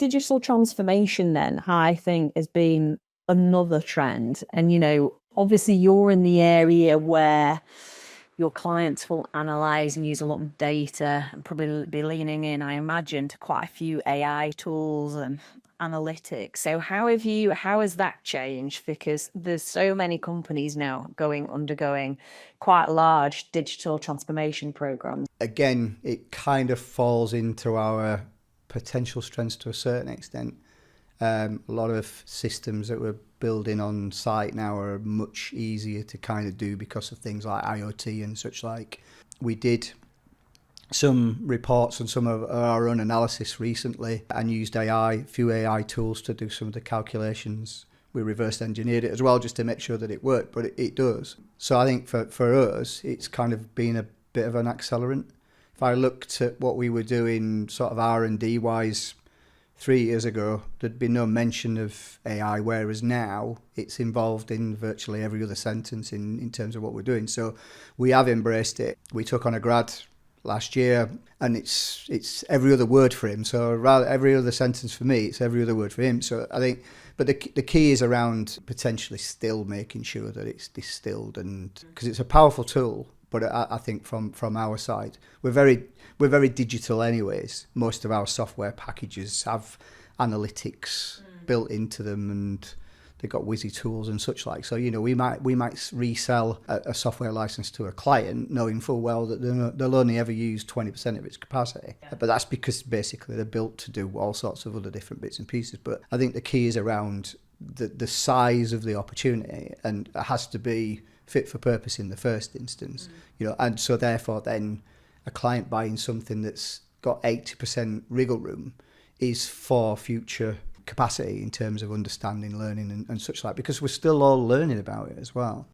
digital transformation then, I think, has been another trend. And, obviously you're in the area where your clients will analyze and use a lot of data and probably be leaning in, I imagine, to quite a few AI tools and analytics. So how has that changed? Because there's so many companies now undergoing quite large digital transformation programs. Again, it kind of falls into our potential strengths to a certain extent. A lot of systems that we're building on site now are much easier to kind of do because of things like IoT and such like. We did some reports on some of our own analysis recently and used a few AI tools to do some of the calculations. We reverse engineered it as well just to make sure that it worked, but it does. So I think for us, it's kind of been a bit of an accelerant. If I looked at what we were doing sort of R&D wise 3 years ago, there'd be no mention of AI, whereas now it's involved in virtually every other sentence in terms of what we're doing. So we have embraced it. We took on a grad last year and it's every other word for him. So rather every other sentence for me, it's every other word for him. So I think, but the key is around potentially still making sure that it's distilled, and because it's a powerful tool. But I think from our side, we're very digital anyways. Most of our software packages have analytics built into them, and they've got whizzy tools and such like. So we might resell a software license to a client, knowing full well that they'll only ever use 20% of its capacity. Yeah. But that's because basically they're built to do all sorts of other different bits and pieces. But I think the key is around the size of the opportunity, and it has to be fit for purpose in the first instance, and so therefore then a client buying something that's got 80% wriggle room is for future capacity in terms of understanding, learning and such like, because we're still all learning about it as well.